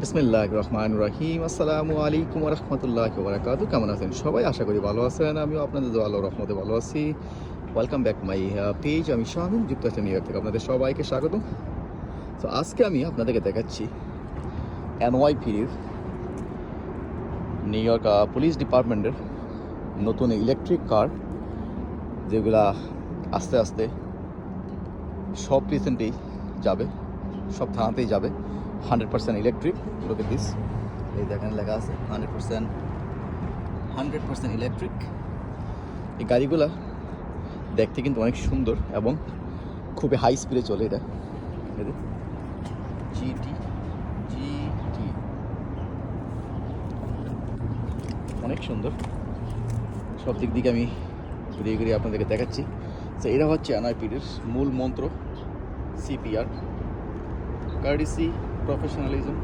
বিসমিল্লাহির রহমানির রহিম। আসসালামু আলাইকুম ওয়া রাহমাতুল্লাহি ওয়া বারাকাতুহু। কেমন আছেন সবাই? আশা করি ভালো আছেন। আমিও আপনাদের দোয়া আল্লাহর রহমতে ভালো আছি। Welcome back my page. আমি শামিম, যুক্তরাষ্ট্র নিউ ইয়র্ক থেকে আপনাদের সবাইকে স্বাগতম। তো আজকে আমি আপনাদেরকে দেখাচ্ছি এনওয়াইপির নিউ ইয়র্ক পুলিশ ডিপার্টমেন্টের নতুন ইলেকট্রিক কার, যেগুলা আস্তে আস্তে সব প্রিজেন্টেই যাবে, সব থানাতেই যাবে। 100% ইলেকট্রিক। Look at this. এই দেখেন লেখা আছে 100% ইলেকট্রিক। এই গাড়িগুলা দেখতে কিন্তু অনেক সুন্দর এবং খুবই হাই স্পিডে চলে। এটা জিটি জিটি অনেক সুন্দর। সব দিক দিকে আমি ঘুরিয়ে ঘুরিয়ে আপনাদেরকে দেখাচ্ছি। তো এটা হচ্ছে এনআইপিডির মূল মন্ত্র, সিপিআর, কার্ডিসি, প্রফেশনালিজম